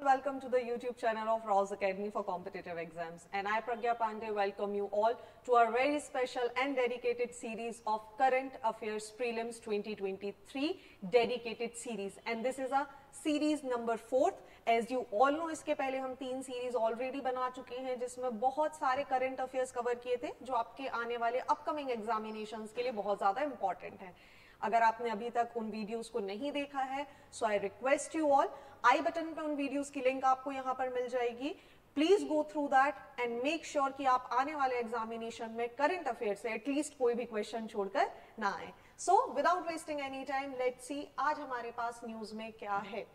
welcome to the YouTube channel of Rao's Academy for Competitive Exams, and I Pragya Pandey welcome you all to our very special and dedicated series of Current Affairs Prelims 2023 dedicated series, and this is a series number 4. As you all know, इसके पहले हम 3 series already बना चुके हैं जिसमें बहुत सारे current affairs cover किए थे जो आपके आने वाले अपकमिंग एग्जामिनेशंस के लिए बहुत ज्यादा इंपॉर्टेंट है। अगर आपने अभी तक उन वीडियोस को नहीं देखा है, so I request you all, I button पे उन वीडियोस की लिंक आपको यहाँ पर मिल जाएगी। Please go through that and make sure कि आप आने वाले एग्जामिनेशन में करंट अफेयर से एटलीस्ट कोई भी क्वेश्चन छोड़कर ना आए। So without wasting any time, let's see आज हमारे पास न्यूज में क्या है।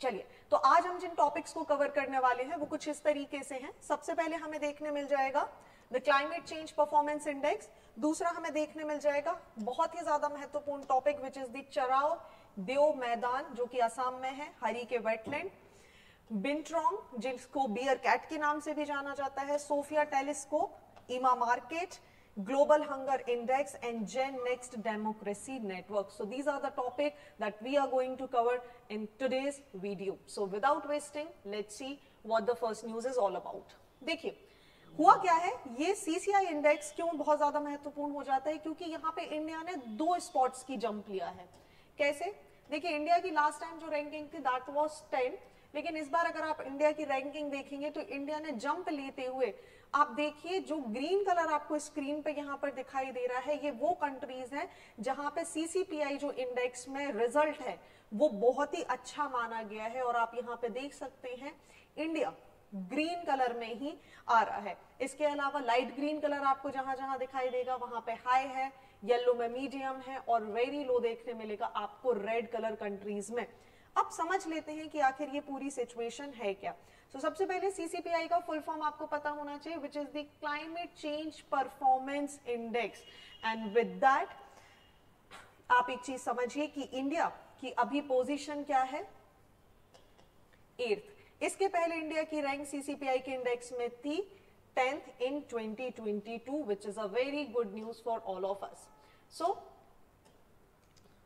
चलिए, तो आज हम जिन टॉपिक्स को कवर करने वाले हैं वो कुछ इस तरीके से हैं। सबसे पहले हमें देखने मिल जाएगा the climate change performance index. दूसरा हमें देखने मिल जाएगा बहुत ही ज्यादा महत्वपूर्ण टॉपिक विच इज द चराओ देओ मैदान जो कि असम में है, हरी के वेटलैंड। बिंट्रोंग जिसको बियर कैट के नाम से भी जाना जाता है, सोफिया टेलीस्कोप, ईमा market, global hunger index and gen next democracy network. So these are the topic that we are going to cover in today's video. So without wasting, let's see what the first news is all about. देखिए हुआ क्या है, ये CCI index क्यों बहुत ज्यादा महत्वपूर्ण हो जाता है, क्योंकि यहाँ पे इंडिया ने 2 स्पॉट्स की जंप लिया है। कैसे? देखिए, इंडिया की लास्ट टाइम जो रैंकिंग थी दैट वाज 10, लेकिन इस बार अगर आप इंडिया की रैंकिंग देखेंगे तो इंडिया ने जंप लेते हुए, आप देखिए जो ग्रीन कलर आपको स्क्रीन पे यहाँ पर दिखाई दे रहा है, ये वो कंट्रीज हैं जहां पे CCPI जो इंडेक्स में रिजल्ट है वो बहुत ही अच्छा माना गया है। और आप यहाँ पे देख सकते हैं इंडिया ग्रीन कलर में ही आ रहा है। इसके अलावा लाइट ग्रीन कलर आपको जहां जहां दिखाई देगा वहां पे हाई है, येलो में मीडियम है और वेरी लो देखने मिलेगा आपको रेड कलर कंट्रीज में। अब समझ लेते हैं कि आखिर ये पूरी सिचुएशन है क्या। सबसे पहले CCPI का फुल फॉर्म आपको पता होना चाहिए, which is the climate change performance index. And with that आप एक चीज समझिए कि इंडिया की अभी पोजीशन क्या है, 8th। इसके पहले इंडिया की रैंक CCPI के इंडेक्स में थी 10th in 2022, which is a very good news for all of us. So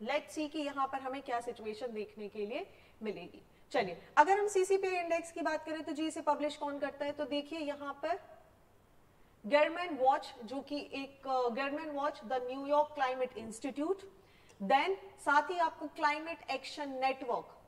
let's see कि यहां पर हमें क्या सिचुएशन देखने के लिए मिलेगी। चलिए, अगर हम CCPI इंडेक्स की बात करें तो जी इसे पब्लिश कौन करता है, तो देखिए यहां पर गेरमैन वॉच, जो कि एक German watch the New York climate institute, then साथ ही आपको क्लाइमेट एक्शन नेटवर्क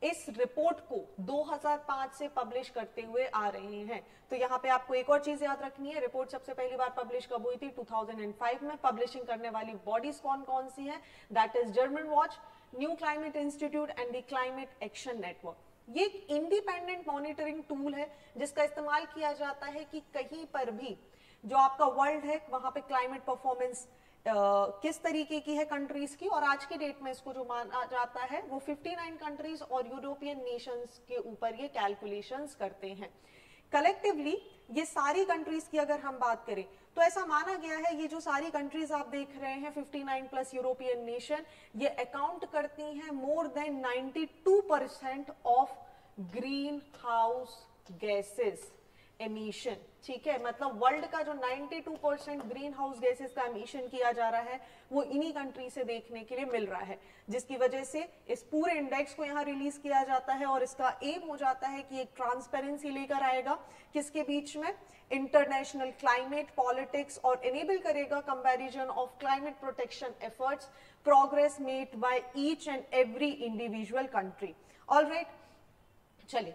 इस रिपोर्ट को 2005 से पब्लिश करते हुए आ रहे हैं। तो यहाँ पे आपको एक और चीज याद रखनी है, रिपोर्ट सबसे पहली बार पब्लिश कब हुई थी, 2005 में। पब्लिशिंग करने वाली बॉडीज कौन कौन सी हैं, that is German watch, new climate institute and the climate action network. ये एक इंडिपेंडेंट मॉनिटरिंग टूल है जिसका इस्तेमाल किया जाता है कि कहीं पर भी जो आपका वर्ल्ड है वहां पे क्लाइमेट परफॉर्मेंस किस तरीके की है कंट्रीज की, और आज के डेट में इसको जो माना जाता है वो 59 कंट्रीज और यूरोपियन नेशंस के ऊपर ये कैलकुलेशंस करते हैं। कलेक्टिवली ये सारी कंट्रीज की अगर हम बात करें तो ऐसा माना गया है ये जो सारी कंट्रीज आप देख रहे हैं 59 प्लस यूरोपियन नेशन, ये अकाउंट करती हैं more than 92% of green house gases emission. ठीक है, मतलब वर्ल्ड का जो 92% ग्रीन हाउस गैसेस का एमिशन किया जा रहा है वो इन्हीं कंट्री से देखने के लिए मिल रहा है, जिसकी वजह से इस पूरे इंडेक्स को यहाँ रिलीज किया जाता है। और इसका एम हो जाता है कि एक ट्रांसपेरेंसी लेकर आएगा किसके बीच में, इंटरनेशनल क्लाइमेट पॉलिटिक्स, और एनेबल करेगा comparison of climate protection efforts, progress made by each and every individual country. Alright, चलिए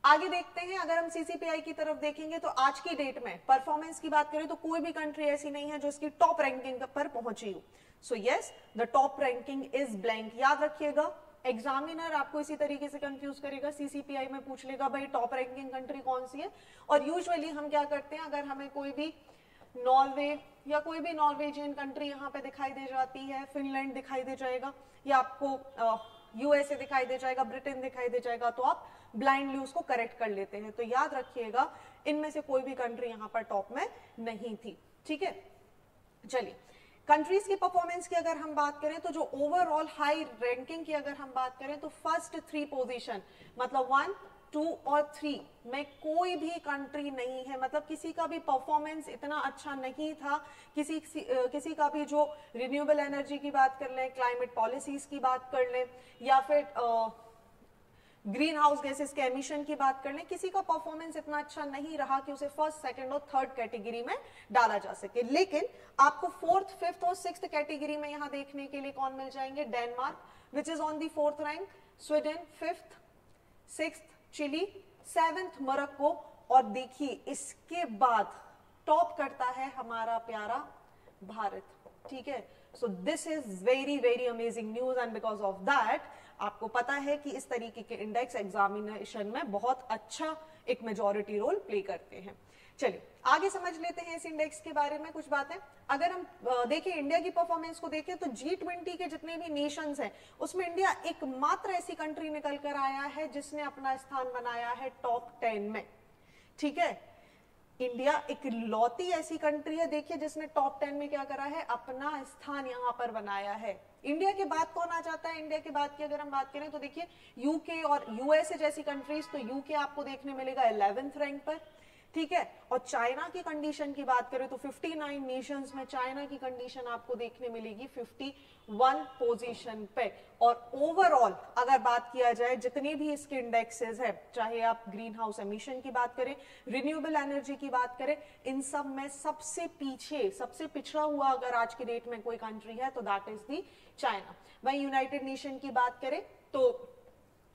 आगे देखते हैं। अगर हम CCPI की तरफ देखेंगे तो आज की डेट में परफॉर्मेंस की बात करें तो कोई भी कंट्री ऐसी नहीं है जो इसकी टॉप रैंकिंग पर पहुंची हो। So yes, the top ranking is blank. याद रखिएगा, एग्जामिनर आपको इसी तरीके से कंफ्यूज करेगा, CCPI में पूछ लेगा भाई टॉप रैंकिंग कंट्री कौन सी है। और यूजुअली हम क्या करते हैं, अगर हमें कोई भी नॉर्वे या कोई भी नॉर्वेजियन कंट्री यहाँ पे दिखाई दे जाती है, फिनलैंड दिखाई दे जाएगा, या आपको USA दिखाई दे जाएगा, ब्रिटेन दिखाई दे जाएगा, तो आप ब्लाइंडली उसको करेक्ट कर लेते हैं। तो याद रखिएगा इनमें से कोई भी कंट्री यहाँ पर टॉप में नहीं थी। ठीक है, चलिए कंट्रीज की परफॉर्मेंस की अगर हम बात करें तो जो ओवरऑल हाई रैंकिंग की अगर हम बात करें तो फर्स्ट 3 पोजीशन, मतलब 1, 2 और 3 में कोई भी कंट्री नहीं है, मतलब किसी का भी परफॉर्मेंस इतना अच्छा नहीं था। किसी का भी जो रिन्यूएबल एनर्जी की बात कर लें, क्लाइमेट पॉलिसीज की बात कर लें, या फिर ग्रीन हाउस गैसेस के एमिशन की बात कर लें, किसी का परफॉर्मेंस इतना अच्छा नहीं रहा कि उसे फर्स्ट, सेकंड और थर्ड कैटेगरी में डाला जा सके, लेकिन आपको फोर्थ, फिफ्थ और सिक्स्थ कैटेगरी में यहां देखने के लिए कौन मिल जाएंगे? Denmark which is on the fourth rank, Sweden fifth, sixth Chile, seventh Morocco, और देखिए इसके बाद टॉप करता है हमारा प्यारा भारत। ठीक है, सो this is very very amazing news, and because of that आपको पता है कि इस तरीके के इंडेक्स एग्जामिनेशन में बहुत अच्छा एक मेजॉरिटी रोल प्ले करते हैं। चलिए आगे समझ लेते हैं इस इंडेक्स के बारे में कुछ बातें। अगर हम देखें इंडिया की परफॉर्मेंस को देखें तो G20 के जितने भी नेशंस हैं उसमें इंडिया एकमात्र ऐसी कंट्री निकल कर आया है जिसने अपना स्थान बनाया है टॉप 10 में। ठीक है, इंडिया एक लौती ऐसी कंट्री है देखिए जिसने टॉप 10 में क्या करा है, अपना स्थान यहां पर बनाया है। इंडिया के बाद कौन आ जाता है? इंडिया के बाद की अगर हम बात करें तो देखिए यूके और यूएसए जैसी कंट्रीज, तो यूके आपको देखने मिलेगा 11th रैंक पर। ठीक है, और चाइना की कंडीशन की बात करें तो 59 नेशंस में चाइना की कंडीशन आपको देखने मिलेगी 51 पोजीशन पे। और ओवरऑल अगर बात किया जाए जितने भी इसके इंडेक्सेस है, चाहे आप ग्रीन हाउस एमिशन की बात करें, रिन्यूएबल एनर्जी की बात करें, इन सब में सबसे पीछे, सबसे पिछड़ा हुआ अगर आज की डेट में कोई कंट्री है तो दैट इज दी चाइना। वहीं यूनाइटेड नेशन की बात करें तो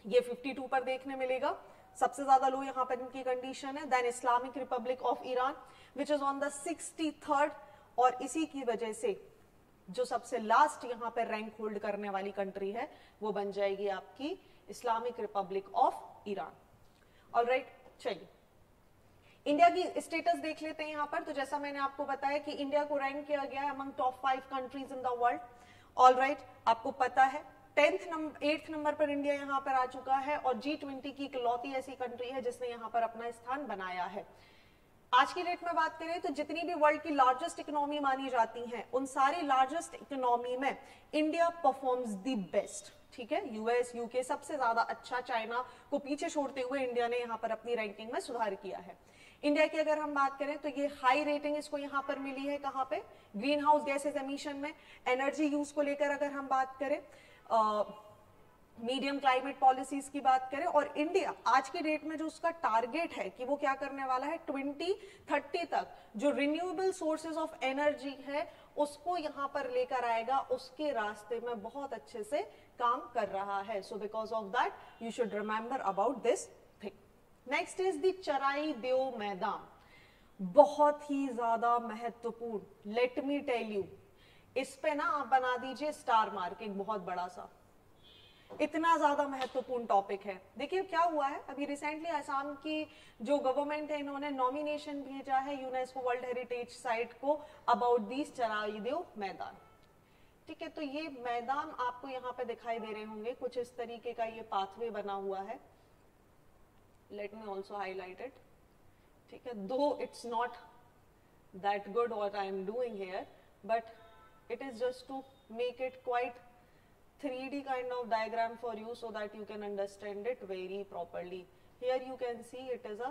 ये 52 पर देखने मिलेगा, सबसे ज्यादा लो यहां पर इनकी कंडीशन है। Then Islamic Republic of Iran which is on the 63rd, और इसी की वजह से जो सबसे लास्ट यहां पर रैंक होल्ड करने वाली कंट्री है वो बन जाएगी आपकी Islamic Republic of Iran. Alright, चलिए इंडिया की स्टेटस देख लेते हैं यहां पर। तो जैसा मैंने आपको बताया कि इंडिया को रैंक किया गया है among top 5 countries in the world. Alright, आपको पता है 8th नंबर पर इंडिया यहां पर आ चुका है और G20 की इकलौती ऐसी कंट्री है जिसने यहां पर अपना स्थान बनाया है। आज की डेट में बात करें तो जितनी भी वर्ल्ड की लार्जेस्ट इकोनॉमी मानी जाती हैं उन सारी लार्जेस्ट इकोनॉमी में इंडिया परफॉर्म्स द बेस्ट। ठीक है, यूएस, यूके सबसे ज्यादा अच्छा, चाइना को पीछे छोड़ते हुए इंडिया ने यहां पर अपनी रैंकिंग में सुधार किया है। इंडिया की अगर हम बात करें तो ये हाई रेटिंग इसको यहां पर मिली है कहां पे? ग्रीन हाउस गैसेस एमिशन में। एनर्जी यूज को लेकर अगर हम बात करें, मीडियम क्लाइमेट पॉलिसीज की बात करें, और इंडिया आज की डेट में जो उसका टारगेट है कि वो क्या करने वाला है 2030 तक जो रिन्यूएबल सोर्सेज ऑफ एनर्जी है उसको यहां पर लेकर आएगा, उसके रास्ते में बहुत अच्छे से काम कर रहा है। So because of that you should remember about this thing. Next is the चराई देव मैदान, बहुत ही ज्यादा महत्वपूर्ण। लेट मी टेल यू, इस पे ना आप बना दीजिए स्टार मार्क एक बहुत बड़ा सा, इतना ज्यादा महत्वपूर्ण टॉपिक है। देखिए क्या हुआ है, अभी रिसेंटली असम की जो गवर्नमेंट है इन्होंने नॉमिनेशन भेजा है यूनेस्को वर्ल्ड हेरिटेज साइट को अबाउट दिस चराई देव मैदान। ठीक है, तो ये मैदान आपको यहाँ पे दिखाई दे रहे होंगे, कुछ इस तरीके का ये पाथवे बना हुआ है। Let me also highlight it. ठीक है, दो it's not that good what I am doing here, but it is just to make it quite 3D kind of diagram for you so that you can understand it very properly. Here you can see it is a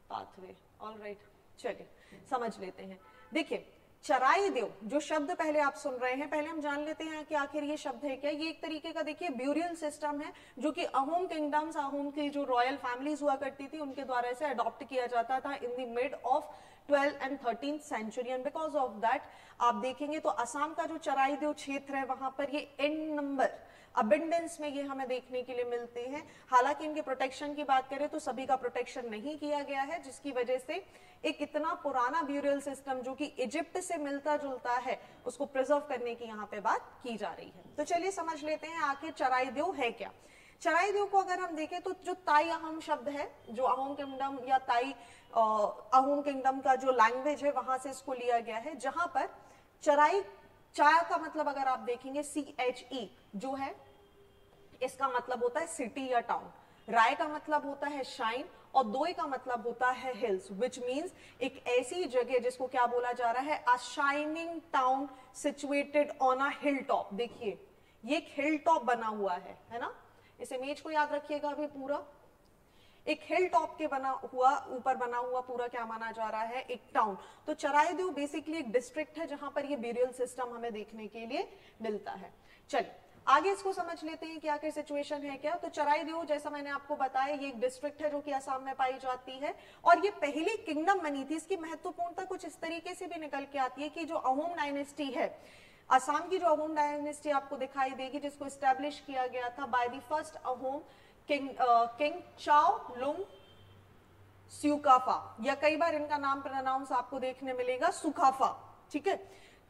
pathway. All right, चलिए समझ लेते हैं। देखिए चराई देव जो शब्द पहले आप सुन रहे हैं, पहले हम जान लेते हैं कि आखिर ये शब्द है क्या। ये एक तरीके का देखिए ब्यूरियल सिस्टम है जो कि अहोम किंगडम्स, अहोम की जो रॉयल फैमिलीज हुआ करती थी उनके द्वारा इसे अडॉप्ट किया जाता था in the mid of 12th and 13th century. And because of that आप देखेंगे तो असम का जो चराई देव क्षेत्र है वहां पर ये एंड नंबर अबेंडेंस में ये हमें देखने के लिए मिलते हैं। हालांकि इनके प्रोटेक्शन की बात करें तो सभी का प्रोटेक्शन नहीं किया गया है, जिसकी वजह से एक इतना पुराना ब्यूरियल सिस्टम जो कि इजिप्ट से मिलता जुलता है उसको प्रिजर्व करने की यहाँ पे बात की जा रही है। तो चलिए समझ लेते हैं आखिर चराई देव है क्या। चराई देव को अगर हम देखें तो जो ताई अहोम शब्द है, जो अहोम किंगडम या ताई अहोम किंगडम का जो लैंग्वेज है वहां से इसको लिया गया है, जहां पर चराई, चाया का मतलब अगर आप देखेंगे CHE जो है इसका मतलब होता है सिटी या टाउन, राय का मतलब होता है शाइन और दोई का मतलब होता है हिल्स, विच मीन्स एक ऐसी जगह जिसको क्या बोला जा रहा है, अ shining town situated on a hill top. देखिए ये एक हिल टॉप बना हुआ है ना, इस इमेज को याद रखिएगा। अभी पूरा एक हिल टॉप के बना हुआ, ऊपर बना हुआ पूरा क्या माना जा रहा है, एक टाउन। तो चराई देव बेसिकली एक डिस्ट्रिक्ट है जहां पर ये ब्यूरियल सिस्टम हमें देखने के लिए मिलता है। चलिए आगे इसको समझ लेते हैं कि आखिर सिचुएशन है क्या। तो चराइदेव जैसा मैंने आपको बताया ये एक डिस्ट्रिक्ट है जो कि असम में पाई जाती है और ये पहली किंगडम बनी थी। इसकी महत्वपूर्णता कुछ इस तरीके से भी निकल के आती है कि जो अहोम डायनेस्टी है, असम की जो अहोम डायनेस्टी आपको दिखाई देगी जिसको एस्टेब्लिश किया गया था by the first Ahom king चाओ लुंग स्यूकाफा, या कई बार इनका नाम प्रोनाउंस आपको देखने मिलेगा सुखाफा, ठीक है।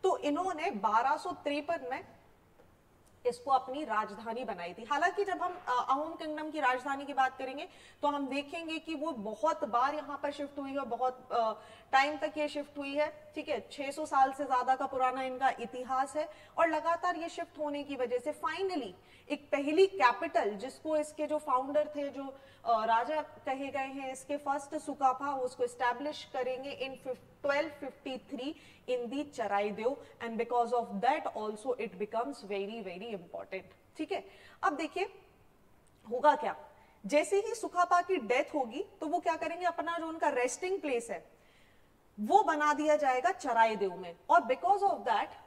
तो इन्होंने 1253 में इसको अपनी राजधानी बनाई थी। हालांकि जब हम अहोम किंगडम की राजधानी की बात करेंगे तो हम देखेंगे कि वो बहुत बार यहाँ पर शिफ्ट हुई है, बहुत टाइम तक ये शिफ्ट हुई है, ठीक है। 600 साल से ज्यादा का पुराना इनका इतिहास है और लगातार ये शिफ्ट होने की वजह से फाइनली एक पहली कैपिटल जिसको इसके जो फाउंडर थे, जो राजा कहे गए हैं इसके फर्स्ट सुकाफा, उसको एस्टैब्लिश करेंगे इन 1253 in the Charaideo, and because of that also it becomes very very important, ठीक है। अब देखिए होगा क्या, जैसे ही सुखापा की डेथ होगी तो वो क्या करेंगे, अपना जो उनका रेस्टिंग प्लेस है वो बना दिया जाएगा चराइदेव में। और बिकॉज ऑफ दैट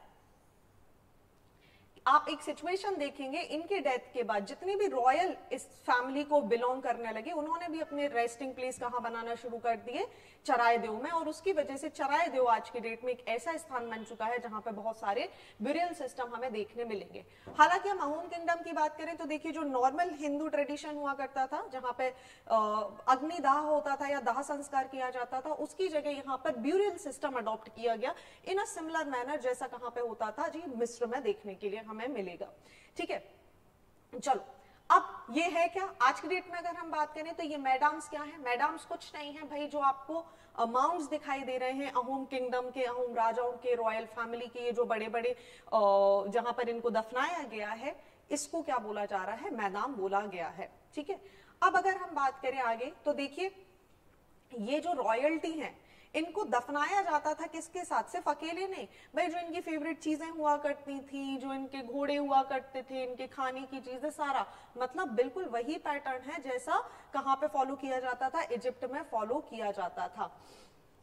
आप एक सिचुएशन देखेंगे, इनके डेथ के बाद जितने भी रॉयल इस फैमिली को बिलोंग करने लगे उन्होंने भी अपने रेस्टिंग प्लेस कहां बनाना शुरू कर दिए, चराइदेव में। और उसकी वजह से चराइदेव आज की डेट में एक ऐसा स्थान बन चुका है जहां पे बहुत सारे ब्यूरियल सिस्टम हमें देखने मिलेंगे। हालांकि हम अहोम किंगडम की बात करें तो देखिए जो नॉर्मल हिंदू ट्रेडिशन हुआ करता था जहां पे अग्निदाह होता था या दाह संस्कार किया जाता था, उसकी जगह यहाँ पर ब्यूरियल सिस्टम अडॉप्ट किया गया इन अ सिमिलर मैनर जैसा कहां पे होता था जी, मिस्र में देखने के लिए हमें मिलेगा, ठीक है। चलो अब ये है क्या, आज की डेट में अगर हम बात करें तो ये मैडम्स क्या है, मैडम्स कुछ नहीं है भाई, जो आपको माउंट्स दिखाई दे रहे हैं अहोम किंगडम के, अहोम राजाओं के, रॉयल फैमिली के, ये जो बड़े बड़े जहां पर इनको दफनाया गया है इसको क्या बोला जा रहा है, मैदान बोला गया है, ठीक है। अब अगर हम बात करें आगे तो देखिए ये जो रॉयल्टी है इनको दफनाया जाता था किसके साथ, सिर्फ अकेले नहीं भाई, जो इनकी फेवरेट चीजें हुआ करती थी, जो इनके घोड़े हुआ करते थे, इनके खाने की चीजें, सारा मतलब बिल्कुल वही पैटर्न है जैसा कहां पे फॉलो किया जाता था, इजिप्ट में फॉलो किया जाता था।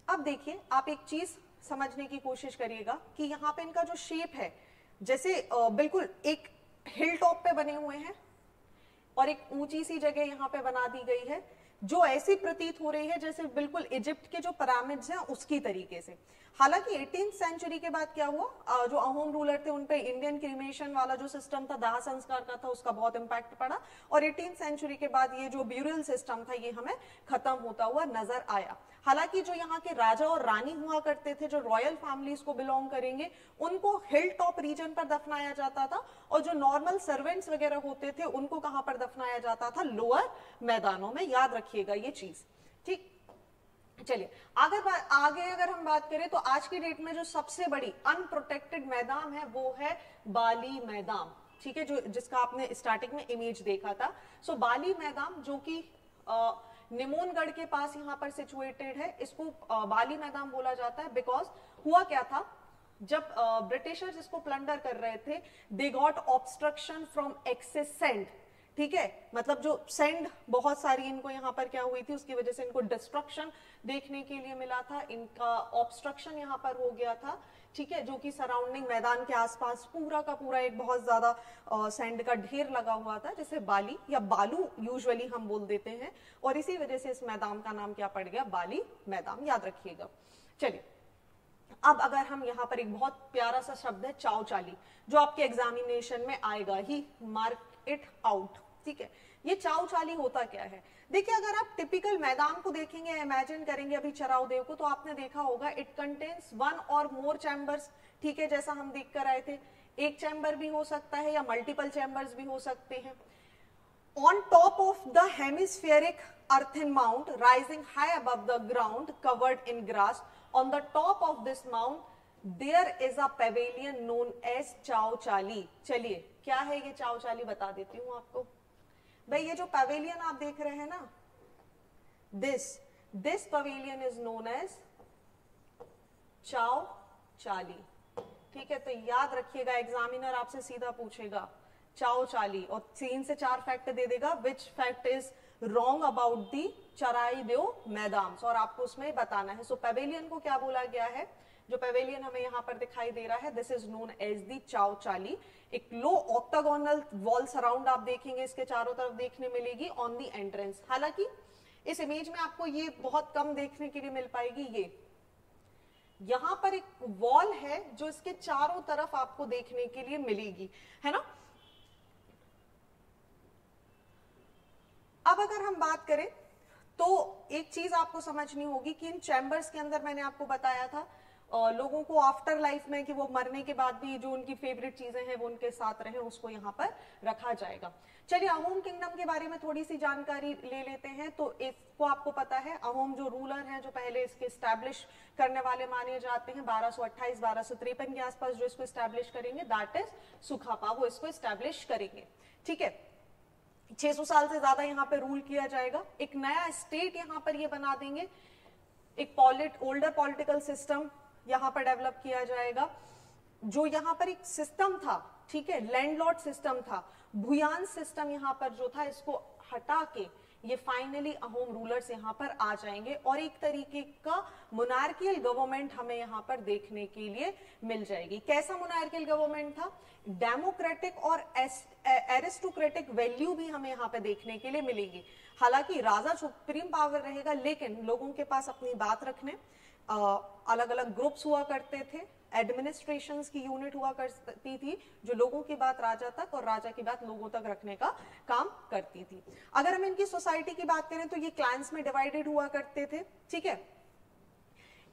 अब देखिए आप एक चीज समझने की कोशिश करिएगा कि यहाँ पे इनका जो शेप है जैसे बिल्कुल एक हिल टॉप पे बने हुए हैं और एक ऊंची सी जगह यहाँ पे बना दी गई है जो ऐसी प्रतीत हो रही है जैसे बिल्कुल इजिप्ट के जो पिरामिड्स हैं उसकी तरीके से। हालांकि 18th सेंचुरी के बाद क्या हुआ, जो अहोम रूलर थे उन पे इंडियन क्रीमेशन वाला जो सिस्टम था, दाह संस्कार का था, उसका बहुत इंपैक्ट पड़ा और 18th सेंचुरी के बाद ये जो ब्यूरियल सिस्टम था ये हमें खत्म होता हुआ नजर आया। हालांकि जो यहाँ के राजा और रानी हुआ करते थे, जो रॉयल फैमिलीज को बिलोंग करेंगे, उनको हिल टॉप रीजन पर दफनाया जाता था और जो नॉर्मल सर्वेंट्स वगैरह होते थे उनको कहां पर दफनाया जाता था, लोअर मैदानों में। याद रखिएगा ये चीज, ठीक। चलिए आगे अगर हम बात करें तो आज की डेट में जो सबसे बड़ी अनप्रोटेक्टेड मैदान है वो है बाली मैदान, ठीक है, जो जिसका आपने स्टार्टिंग में इमेज देखा था। सो बाली मैदान जो कि निमोनगढ़ के पास यहाँ पर सिचुएटेड है, इसको बाली मैदान बोला जाता है बिकॉज हुआ क्या था, जब ब्रिटिशर्स इसको प्लंडर कर रहे थे, they got obstruction from access send, ठीक है, मतलब जो सेंड बहुत सारी इनको यहाँ पर क्या हुई थी उसकी वजह से इनको डिस्ट्रक्शन देखने के लिए मिला था, इनका ऑब्स्ट्रक्शन यहाँ पर हो गया था, ठीक है, जो कि सराउंडिंग मैदान के आसपास पूरा का पूरा एक बहुत ज्यादा सैंड का ढेर लगा हुआ था जिसे बाली या बालू यूजुअली हम बोल देते हैं और इसी वजह से इस मैदान का नाम क्या पड़ गया, बाली मैदान, याद रखिएगा। चलिए अब अगर हम यहाँ पर एक बहुत प्यारा सा शब्द है चाओ चाली, जो आपके एग्जामिनेशन में आएगा ही, मार्क इट आउट, ठीक है। ये चाओ चाली होता क्या है, देखिए अगर आप टिपिकल मैदान को देखेंगे, इमेजिन करेंगे अभी चराइदेव को, तो आपने देखा होगा इट कंटेन्स वन और मोर चैम्बर्स, ठीक है, जैसा हम देख कर आए थे, एक चैम्बर भी हो सकता है या मल्टीपल चैम्बर्स भी हो सकते हैं। On top of the hemispheric earthen mount rising high above the ground covered in grass, on the top of this mount there is a pavilion known as चाओ चाली। चलिए क्या है ये चाओ चाली, बता देती हूँ आपको भाई। ये जो पवेलियन आप देख रहे हैं ना, this pavilion is known as Chao Chali, ठीक है। तो याद रखिएगा, एग्जामिनर आपसे सीधा पूछेगा चाओ चाली और 3 से 4 फैक्ट दे देगा, which fact is wrong about the Charaideo Maidan, और आपको उसमें बताना है। सो पवेलियन को क्या बोला गया है, जो पेवेलियन हमें यहाँ पर दिखाई दे रहा है, this is known as the Chao Chali. एक लो ऑक्टागोनल वॉल सराउंड आप देखेंगे इसके चारों तरफ देखने मिलेगी ऑन दी एंट्रेंस। हालांकि इस इमेज में आपको ये बहुत कम देखने के लिए मिल पाएगी। ये यहां पर एक वॉल है जो इसके चारों तरफ आपको देखने के लिए मिलेगी, है ना। अब अगर हम बात करें तो एक चीज आपको समझनी होगी कि इन चैम्बर्स के अंदर मैंने आपको बताया था लोगों को आफ्टर लाइफ में कि वो मरने के बाद भी जो उनकी फेवरेट चीजें हैं वो उनके साथ रहे, उसको यहाँ पर रखा जाएगा। चलिए अहोम किंगडम के बारे में थोड़ी सी जानकारी ले लेते हैं। तो इसको आपको पता है अहोम जो रूलर हैं, जो पहले इसके स्टैब्लिश करने वाले माने जाते हैं, 1228-1253 के आसपास जो इसको स्टैब्लिश करेंगे, दैट इज सुखापा, वो इसको स्टैब्लिश करेंगे। ठीक है, 600 साल से ज्यादा यहाँ पे रूल किया जाएगा। एक नया स्टेट यहाँ पर ये बना देंगे, एक ओल्डर पॉलिटिकल सिस्टम यहाँ पर डेवलप किया जाएगा। जो यहाँ पर एक सिस्टम था, ठीक है, लैंडलॉर्ड सिस्टम था, भूयान सिस्टम यहाँ पर जो था, इसको हटा के ये फाइनली अहोम रूलर्स यहाँ पर आ जाएंगे और एक तरीके का मोनार्कियल गवर्नमेंट हमें यहाँ पर देखने के लिए मिल जाएगी। कैसा मोनार्कियल गवर्नमेंट था? डेमोक्रेटिक और एरिस्टोक्रेटिक वैल्यू भी हमें यहाँ पे देखने के लिए मिलेगी। हालांकि राजा सुप्रीम पावर रहेगा, लेकिन लोगों के पास अपनी बात रखने अलग अलग ग्रुप्स हुआ करते थे, एडमिनिस्ट्रेशंस की यूनिट हुआ करती थी जो लोगों की बात राजा तक और राजा की बात लोगों तक रखने का काम करती थी। अगर हम इनकी सोसाइटी की बात करें तो ये क्लैंस में डिवाइडेड हुआ करते थे। ठीक है,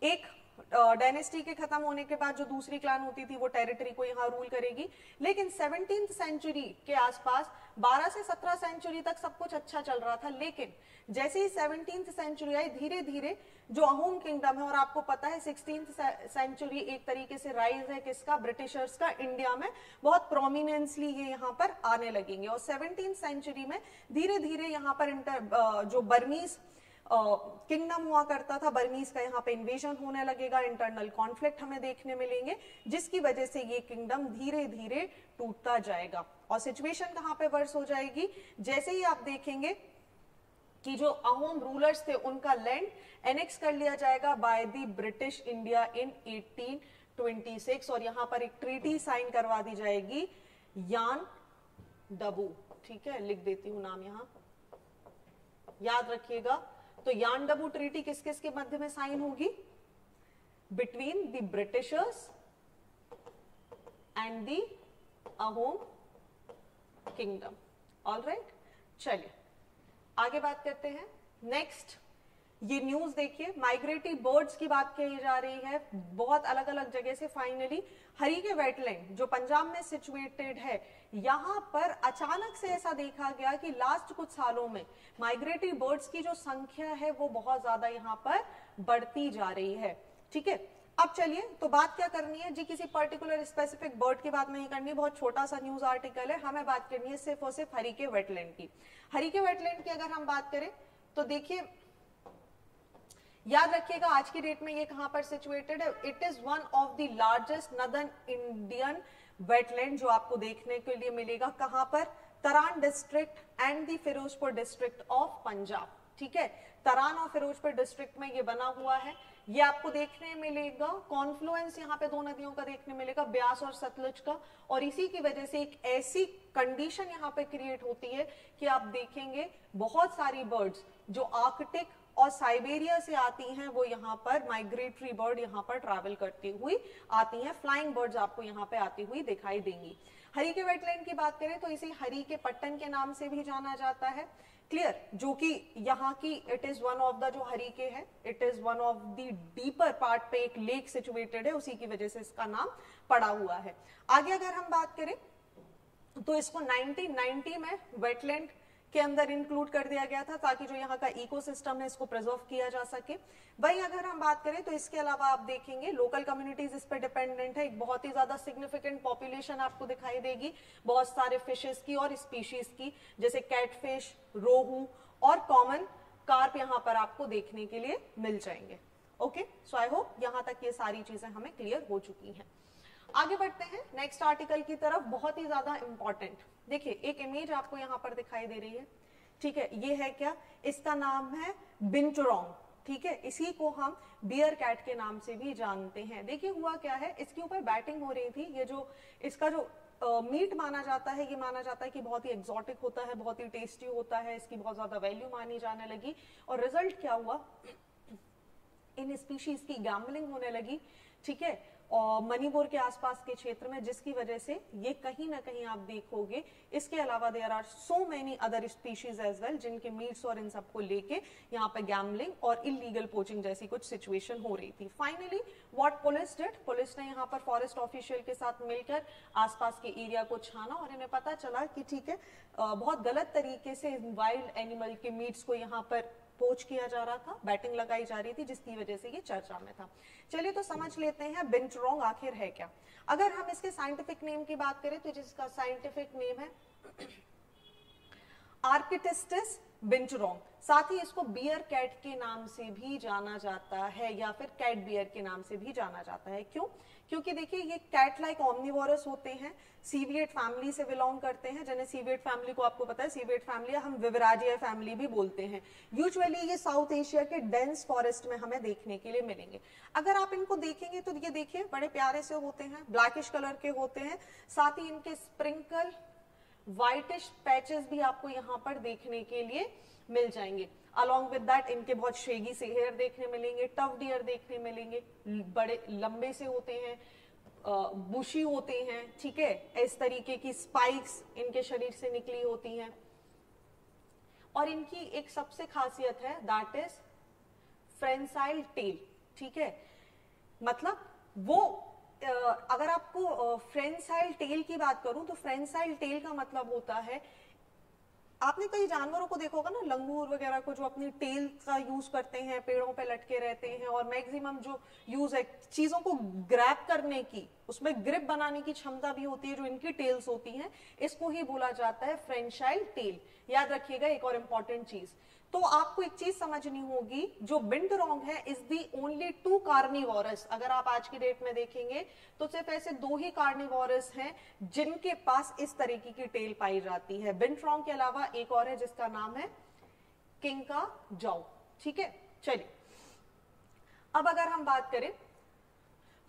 एक डायनेस्टी के खत्म होने के बाद जो दूसरी क्लान होती थी वो टेरिटरी को यहाँ रूल करेगी। लेकिन 17th सेंचुरी के आसपास 12 से 17 सेंचुरी तक सब कुछ अच्छा चल रहा था, लेकिन जैसे ही 17th सेंचुरी आई, धीरे धीरे जो अहोम किंगडम है, और आपको पता है 16th सेंचुरी एक तरीके से राइज है किसका? ब्रिटिशर्स का। इंडिया में बहुत प्रोमिनेंसली ये यहाँ पर आने लगेंगे और 17th सेंचुरी में धीरे धीरे यहाँ पर जो बर्मीज किंगडम हुआ करता था, बर्मीज का यहाँ पे इन्वेजन होने लगेगा, इंटरनल कॉन्फ्लिक्ट हमें देखने मिलेंगे, जिसकी वजह से ये किंगडम धीरे धीरे टूटता जाएगा। और सिचुएशन कहाँ पे वर्स हो जाएगी? जैसे ही आप देखेंगे कि जो अहोम रूलर्स थे उनका लैंड एनेक्स कर लिया जाएगा by the British India in 1826 और यहाँ पर एक ट्रीटी साइन करवा दी जाएगी, यान डबू। ठीक है, लिख देती हूं नाम यहाँ, याद रखिएगा। तो यान डबू ट्रीटी किस किस के मध्य में साइन होगी? Between the Britishers and the Ahom kingdom. Alright, चलिए आगे बात करते हैं। नेक्स्ट ये न्यूज देखिए, माइग्रेटरी बर्ड्स की बात कही जा रही है बहुत अलग अलग जगह से। फाइनली हरीके वेटलैंड जो पंजाब में सिचुएटेड है, यहां पर अचानक से ऐसा देखा गया कि लास्ट कुछ सालों में माइग्रेटरी बर्ड्स की जो संख्या है वो बहुत ज्यादा यहां पर बढ़ती जा रही है। ठीक है, अब चलिए तो बात क्या करनी है जी, किसी पर्टिकुलर स्पेसिफिक बर्ड की बात नहीं करनी, बहुत छोटा सा न्यूज आर्टिकल है, हमें बात करनी है सिर्फ और सिर्फ हरीके वेटलैंड की। हरीके वेटलैंड की अगर हम बात करें तो देखिए, याद रखिएगा आज की डेट में ये कहां पर सिचुएटेड है? It is one of the largest northern Indian wetland जो आपको देखने के लिए मिलेगा। कहां पर? Taran district and the Ferozepur district of Punjab. ठीक है, तरान और फिरोजपुर डिस्ट्रिक्ट में ये बना हुआ है। ये आपको देखने मिलेगा, कॉन्फ्लुएंस यहाँ पे दो नदियों का देखने मिलेगा, ब्यास और सतलुज का, और इसी की वजह से एक ऐसी कंडीशन यहाँ पे क्रिएट होती है कि आप देखेंगे बहुत सारी बर्ड्स जो आर्कटिक और साइबेरिया से आती हैं वो यहाँ पर माइग्रेटरी बर्ड यहाँ पर ट्रैवल करती हुई आती हैं, फ्लाइंग बर्ड्स आपको यहाँ पे आती हुई दिखाई देंगी। हरीके वेटलैंड की बात करें तो इसे हरीके पट्टन के नाम से भी जाना जाता है। क्लियर, जो कि यहाँ की it is one of the जो हरीके है, it is one of the deeper part पे एक लेक सिचुएटेड है, उसी की वजह से इसका नाम पड़ा हुआ है। आगे अगर हम बात करें तो इसको 1990 में वेटलैंड के अंदर इंक्लूड कर दिया गया था ताकि जो यहाँ का इकोसिस्टम है इसको प्रिजर्व किया जा सके। वहीं अगर हम बात करें तो इसके अलावा आप देखेंगे लोकल कम्युनिटीज इस पर डिपेंडेंट है। एक बहुत ही ज्यादा सिग्निफिकेंट पॉपुलेशन आपको दिखाई देगी बहुत सारे फिशेस की और स्पीशीज की, जैसे कैटफिश, रोहू और कॉमन कार्प यहाँ पर आपको देखने के लिए मिल जाएंगे। ओके, सो आई होप यहाँ तक ये सारी चीजें हमें क्लियर हो चुकी हैं। आगे बढ़ते हैं नेक्स्ट आर्टिकल की तरफ, बहुत ही ज्यादा इंपॉर्टेंट। देखिए एक इमेज आपको यहाँ पर दिखाई दे रही है, ठीक है, ये है क्या? इसका नाम है बिंचुरोंग। ठीक है, इसी को हम बियर कैट के नाम से भी जानते हैं। देखिए हुआ क्या है, इसके ऊपर बैटिंग हो रही थी। ये जो इसका जो मीट माना जाता है, ये माना जाता है कि बहुत ही एक्सोटिक होता है, बहुत ही टेस्टी होता है, इसकी बहुत ज्यादा वैल्यू मानी जाने लगी। और रिजल्ट क्या हुआ, इन स्पीशीज की गैम्बलिंग होने लगी, ठीक है, और मणिपुर के आसपास के क्षेत्र में, जिसकी वजह से ये कहीं ना कहीं आप देखोगे। इसके अलावा there are so many other species as well, जिनके मीट्स और इन सबको लेके यहाँ पे गैम्बलिंग और इलीगल पोचिंग जैसी कुछ सिचुएशन हो रही थी। Finally what police did, police ने यहाँ पर फॉरेस्ट ऑफिशियल के साथ मिलकर आसपास के एरिया को छाना और इन्हें पता चला कि ठीक है, बहुत गलत तरीके से वाइल्ड एनिमल के मीट्स को यहाँ पर पोच किया जा रहा था, बैटिंग लगाई जा रही थी, जिसकी वजह से ये चर्चा में था। चलिए तो समझ लेते हैं बिंटरॉन्ग आखिर है क्या। अगर हम इसके साइंटिफिक नेम की बात करें तो जिसका साइंटिफिक नेम है आर्किटिस्टिस बिंटरॉन्ग, साथ ही इसको बियर कैट के नाम से भी जाना जाता है या फिर कैट बियर के नाम से भी जाना जाता है। क्यों? क्योंकि देखिए ये कैट लाइक ऑमनिवोरस होते हैं, सीविएट फैमिली से बिलोंग करते हैं, जिन्हें सीविएट फैमिली को आपको पता है, सीविएट फैमिली हम विवराजिया फैमिली भी बोलते हैं। यूजुअली ये साउथ एशिया के डेंस फॉरेस्ट में हमें देखने के लिए मिलेंगे। अगर आप इनको देखेंगे तो ये देखिए बड़े प्यारे से होते हैं, ब्लैकिश कलर के होते हैं, साथ ही इनके स्प्रिंकल व्हाइटिश पैचेस भी आपको यहाँ पर देखने के लिए मिल जाएंगे। अलॉन्ग विद दैट इनके बहुत शेगी से हेयर देखने मिलेंगे, टफ डियर देखने मिलेंगे, बड़े लंबे से होते हैं, बुशी होते हैं, ठीक है, इस तरीके की स्पाइक्स इनके शरीर से निकली होती हैं। और इनकी एक सबसे खासियत है दैट इज फ्रेंसाइल टेल, ठीक है, मतलब वो अगर आपको फ्रेंसाइल टेल की बात करूं तो फ्रेंसाइल टेल का मतलब होता है, आपने कई जानवरों को देखा होगा ना, लंगूर वगैरह को, जो अपनी टेल का यूज करते हैं, पेड़ों पे लटके रहते हैं, और मैक्सिमम जो यूज है चीजों को ग्रैब करने की, उसमें ग्रिप बनाने की क्षमता भी होती है, जो इनकी टेल्स होती हैं, इसको ही बोला जाता है फ्रेंचाइल टेल। याद रखिएगा एक और इंपॉर्टेंट चीज, तो आपको एक चीज समझनी होगी, जो बिंटरॉन्ग है is the only two carnivorous. अगर आप आज की डेट में देखेंगे तो सिर्फ ऐसे दो ही कार्निवोरस हैं जिनके पास इस तरीके की टेल पाई जाती है। बिंटरॉन्ग के अलावा एक और है जिसका नाम है किंका जाउ, ठीक है। चलिए अब अगर हम बात करें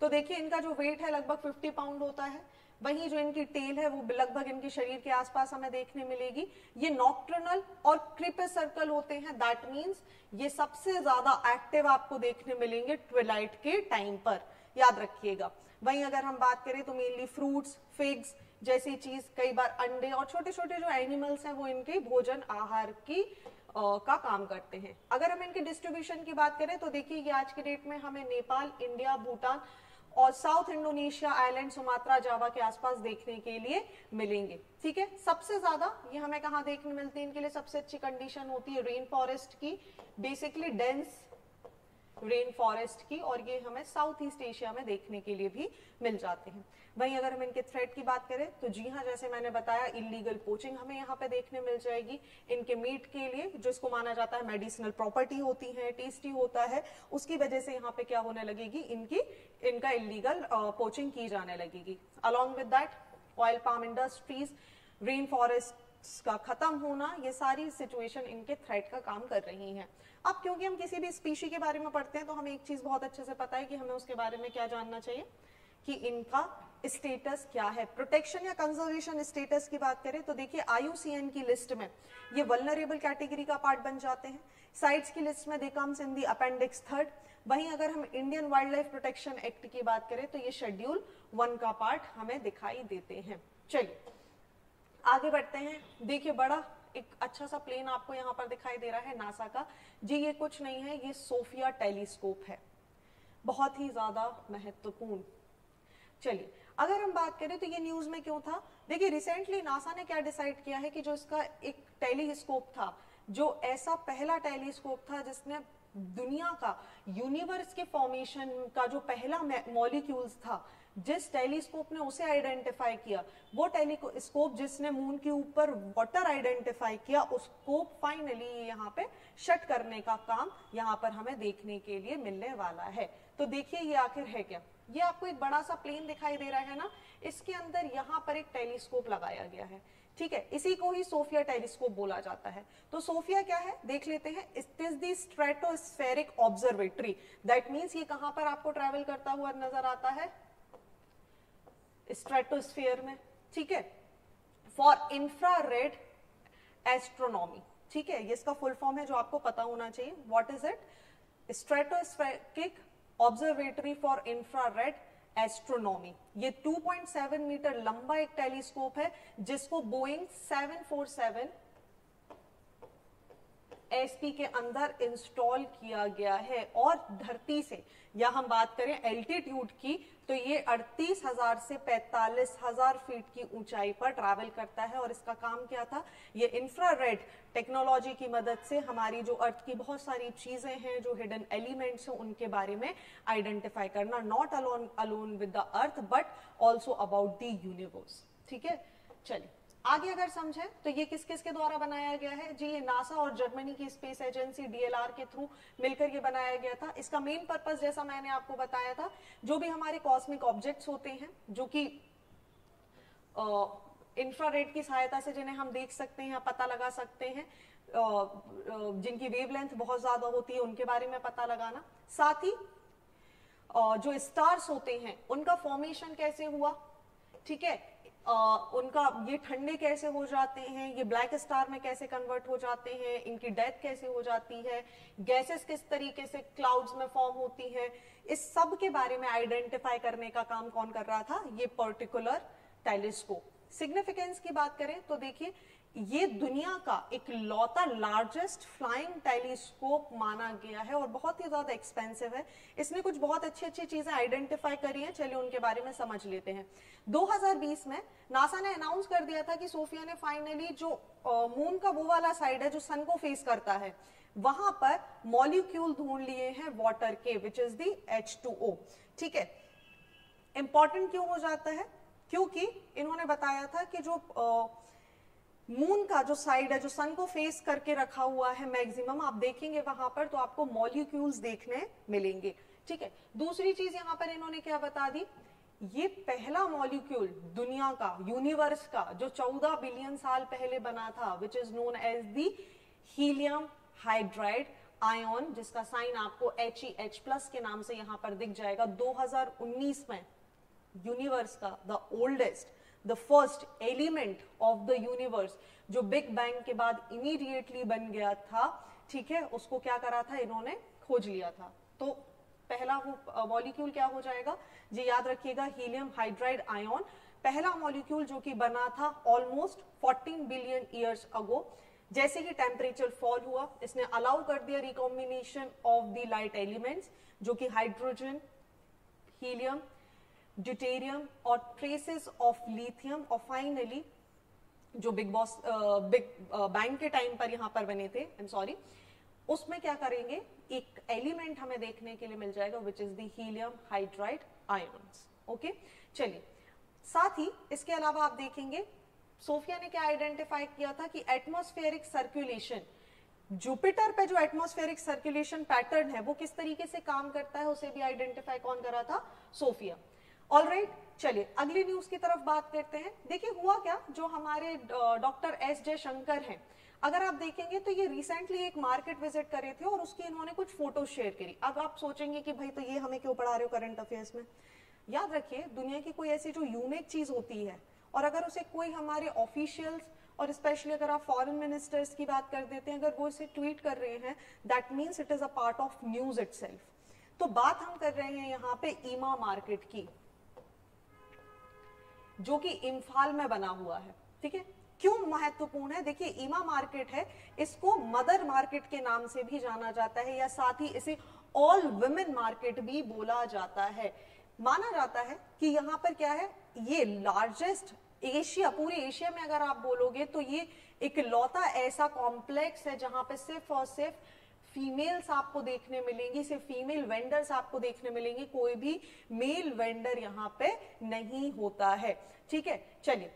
तो देखिए इनका जो वेट है लगभग 50 पाउंड होता है, वहीं जो इनकी टेल है वो लगभग इनके शरीर के आसपास हमें देखने मिलेगी। ये नॉक्टर्नल और क्रीपर सर्कल होते हैं, दैट मींस ये सबसे ज्यादा एक्टिव आपको देखने मिलेंगे ट्विलाइट के टाइम पर, याद रखिएगा। वहीं अगर हम बात करें तो मेनली फ्रूट्स, फिग्स जैसी चीज, कई बार अंडे और छोटे छोटे जो एनिमल्स हैं वो इनके भोजन आहार की का काम करते हैं। अगर हम इनके डिस्ट्रीब्यूशन की बात करें तो देखिए ये आज के डेट में हमें नेपाल, इंडिया, भूटान और साउथ इंडोनेशिया आइलैंड, सुमात्रा, जावा के आसपास देखने के लिए मिलेंगे, ठीक है। सबसे ज्यादा ये हमें कहाँ देखने मिलती है, इनके लिए सबसे अच्छी कंडीशन होती है रेन फॉरेस्ट की, बेसिकली डेंस रेन फॉरेस्ट की, और ये हमें साउथ ईस्ट एशिया में देखने के लिए भी मिल जाते हैं। वहीं अगर हम इनके थ्रेट की बात करें तो जी हाँ, जैसे मैंने बताया इलीगल पोचिंग हमें यहाँ पे देखने मिल जाएगी। इनके मीट के लिए जो इसको माना जाता है मेडिसिनल प्रॉपर्टी होती है, टेस्टी होता है, उसकी वजह से यहाँ पे क्या होने लगेगी, इनका इलीगल पोचिंग की जाने लगेगी। Along with that oil palm industries, rain forest का खत्म होना, ये सारी सिचुएशन इनके थ्रेट का काम कर रही हैं। अब क्योंकि हम किसी भी स्पीशी के बारे में पढ़ते हैं तो हमें एक चीज बहुत अच्छे से पता है कि हमें उसके बारे में क्या जानना चाहिए, कि इनका स्टेटस क्या है। प्रोटेक्शन या कंजर्वेशन स्टेटस की बात करें तो देखिए IUCN की लिस्ट में ये वल्नरेबल कैटेगरी का पार्ट बन जाते हैं। साइट्स की लिस्ट में they comes in the appendix 3। वहीं अगर हम Indian wild life protection act की बात करें तो ये शेड्यूल 1 का पार्ट हमें दिखाई देते हैं। चलिए आगे बढ़ते हैं। देखिए बड़ा एक अच्छा सा प्लेन आपको यहाँ पर दिखाई दे रहा है नासा का। जी ये कुछ नहीं है, ये सोफिया टेलीस्कोप है, बहुत ही ज्यादा महत्वपूर्ण। चलिए अगर हम बात करें तो ये न्यूज में क्यों था, देखिए रिसेंटली नासा ने क्या डिसाइड किया है कि जो इसका एक टेलीस्कोप था, जो ऐसा पहला टेलीस्कोप था जिसने दुनिया का, यूनिवर्स के फॉर्मेशन का जो पहला मॉलिक्यूल्स था, जिस टेलीस्कोप ने उसे आइडेंटिफाई किया, वो टेलीस्कोप जिसने मून के ऊपर वाटर आइडेंटिफाई किया, उसको फाइनली यहाँ पे शट करने का काम यहाँ पर हमें देखने के लिए मिलने वाला है। तो देखिए ये आखिर है क्या, ये आपको एक बड़ा सा प्लेन दिखाई दे रहा है ना, इसके अंदर यहाँ पर एक टेलीस्कोप लगाया गया है, ठीक है, इसी को ही सोफिया टेलीस्कोप बोला जाता है। तो सोफिया क्या है देख लेते हैं, it is the stratospheric observatory, that means ये कहां पर आपको ट्रैवल करता हुआ नजर आता है, स्ट्रेटोस्फेयर में, ठीक है, फॉर इंफ्रारेड एस्ट्रोनॉमी, ठीक है, ये इसका फुल फॉर्म है जो आपको पता होना चाहिए, what is it, stratospheric observatory for infrared astronomy. ये 2.7 मीटर लंबा एक टेलीस्कोप है जिसको बोइंग 747 एसपी के अंदर इंस्टॉल किया गया है, और धरती से या हम बात करें एल्टीट्यूड की तो ये 38,000 से 45,000 फीट की ऊंचाई पर ट्रैवल करता है। और इसका काम क्या था, ये इंफ्रारेड टेक्नोलॉजी की मदद से हमारी जो अर्थ की बहुत सारी चीजें हैं, जो हिडन एलिमेंट्स हैं, उनके बारे में आइडेंटिफाई करना, not alone with the earth but also about the universe, ठीक है। चलिए आगे अगर समझें तो ये किस किस के द्वारा बनाया गया है जी, ये नासा और जर्मनी की स्पेस एजेंसी डीएलआर के थ्रू मिलकर ये बनाया गया था। इसका मेन पर्पस जैसा मैंने आपको बताया था, जो भी हमारे कॉस्मिक ऑब्जेक्ट्स होते हैं जो कि इंफ्रारेड की सहायता से जिन्हें हम देख सकते हैं, पता लगा सकते हैं, जिनकी वेवलेंथ बहुत ज्यादा होती है, उनके बारे में पता लगाना, साथ ही जो स्टार्स होते हैं उनका फॉर्मेशन कैसे हुआ, ठीक है, उनका ये ठंडे कैसे हो जाते हैं, ये ब्लैक स्टार में कैसे कन्वर्ट हो जाते हैं, इनकी डेथ कैसे हो जाती है, गैसेस किस तरीके से क्लाउड्स में फॉर्म होती है, इस सब के बारे में आइडेंटिफाई करने का काम कौन कर रहा था, ये पर्टिकुलर टेलीस्कोप। सिग्निफिकेंस की बात करें तो देखिए ये दुनिया का एक लौता लार्जेस्ट फ्लाइंग टेलीस्कोप माना गया है और बहुत ही ज्यादा एक्सपेंसिव है। इसने कुछ बहुत अच्छी अच्छी चीजें आइडेंटिफाई करी हैं, चलिए उनके बारे में समझ लेते हैं। 2020 में नासा ने अनाउंस कर दिया था कि सोफिया ने फाइनली जो मून का वो वाला साइड है जो सन को फेस करता है, वहां पर मॉलिक्यूल ढूंढ लिए हैं वाटर के, विच इज दी H2O, ठीक है। इंपॉर्टेंट क्यों हो जाता है, क्योंकि इन्होंने बताया था कि जो मून का जो साइड है जो सन को फेस करके रखा हुआ है, मैक्सिमम आप देखेंगे वहां पर तो आपको मॉलिक्यूल्स देखने मिलेंगे, ठीक है। दूसरी चीज यहां पर इन्होंने क्या बता दी, ये पहला मॉलिक्यूल दुनिया का, यूनिवर्स का, जो 14 बिलियन साल पहले बना था, which is known as the helium hydride ion, जिसका साइन आपको HeH+ के नाम से यहां पर दिख जाएगा। 2019 में यूनिवर्स का the oldest, the first element of the universe, जो बिग बैंग के बाद इमीडिएटली बन गया था, ठीक है, उसको क्या करा था, इन्होंने खोज लिया था। तो पहला वो मॉलिक्यूल क्या हो जाएगा जी, याद रखिएगा, हीलियम हाइड्राइड आयन, पहला मॉलिक्यूल जो कि बना था ऑलमोस्ट 14 बिलियन ईयर्स अगो। जैसे ही टेम्परेचर फॉल हुआ, इसने अलाउ कर दिया recombination of the light elements, जो कि हाइड्रोजन, हीलियम, ड्यूटेरियम और ट्रेसेस ऑफ लिथियम, और फाइनली जो बिग बैंग के टाइम पर यहां पर बने थे, आई एम सॉरी, उसमें क्या करेंगे, एक एलिमेंट हमें देखने के लिए मिल जाएगा, which is the helium hydride ions, okay. चलिए साथ ही इसके अलावा आप देखेंगे सोफिया ने क्या आइडेंटिफाई किया था कि एटमॉस्फेरिक सर्कुलेशन, जुपिटर पे जो एटमॉस्फेरिक सर्कुलेशन पैटर्न है वो किस तरीके से काम करता है, उसे भी आइडेंटिफाई कौन करा था, सोफिया। ऑलराइट, चलिए अगली न्यूज की तरफ बात करते हैं। देखिए हुआ क्या, जो हमारे डॉक्टर एस जयशंकर हैं, अगर आप देखेंगे तो ये रिसेंटली एक मार्केट विजिट करे थे और उसकी इन्होंने कुछ फोटो शेयर करी। अब आप सोचेंगे कि भाई तो ये हमें क्यों पढ़ा रहे हो करंट अफेयर्स में। याद रखिए दुनिया की कोई ऐसी जो यूनिक चीज होती है और अगर उसे कोई हमारे ऑफिशियल्स और स्पेशली अगर आप फॉरेन मिनिस्टर्स की बात कर देते हैं, अगर वो इसे ट्वीट कर रहे हैं, that means it is a part of news itself. तो बात हम कर रहे हैं यहाँ पे ईमा मार्केट की, जो कि इम्फाल में बना हुआ है, ठीक है। क्यों महत्वपूर्ण है, देखिए ईमा मार्केट है, इसको मदर मार्केट के नाम से भी जाना जाता है, या साथ ही इसे ऑल वुमेन मार्केट भी बोला जाता है। माना जाता है कि यहाँ पर क्या है, ये लार्जेस्ट एशिया, पूरे एशिया में अगर आप बोलोगे तो ये एक लौता ऐसा कॉम्प्लेक्स है जहां पे सिर्फ और सिर्फ फीमेल्स आपको देखने मिलेंगी, सिर्फ फीमेल वेंडर्स आपको देखने मिलेंगे, कोई भी मेल वेंडर यहाँ पे नहीं होता है, ठीक है। चलिए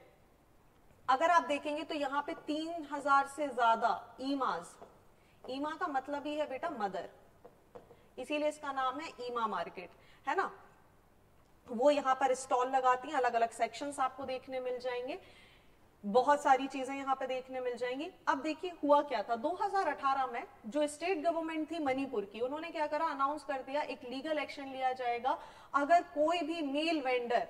अगर आप देखेंगे तो यहाँ पे 3000 से ज्यादा ईमाज, ईमा का मतलब ही है बेटा मदर, इसीलिए इसका नाम है ईमा मार्केट, है ना। वो यहाँ पर स्टॉल लगाती हैं, अलग अलग सेक्शंस आपको देखने मिल जाएंगे, बहुत सारी चीजें यहाँ पे देखने मिल जाएंगी। अब देखिए हुआ क्या था, 2018 में जो स्टेट गवर्नमेंट थी मणिपुर की, उन्होंने क्या करा, अनाउंस कर दिया एक लीगल एक्शन लिया जाएगा अगर कोई भी मेल वेंडर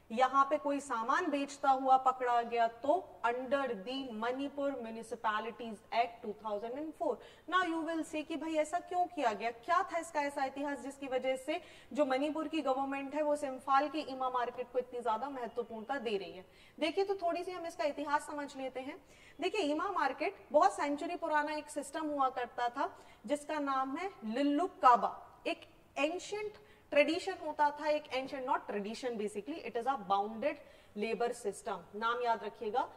यहाँ पे कोई सामान बेचता हुआ पकड़ा गया तो under the Manipur municipalities act 2004। Now you will say कि भाई ऐसा क्यों किया गया, क्या था इसका ऐसा इतिहास जिसकी वजह से जो मणिपुर की गवर्नमेंट है वो इम्फाल की ईमा मार्केट को इतनी ज्यादा महत्वपूर्णता दे रही है। देखिए तो थोड़ी सी हम इसका इतिहास समझ लेते हैं। देखिए ईमा मार्केट बहुत सेंचुरी पुराना एक सिस्टम हुआ करता था जिसका नाम है लिल्लुक काबा। एक एंशियंट ट्रेडिशन होता था, एक ancient not tradition, basically it is a bounded labour system. नाम याद रखिएगा,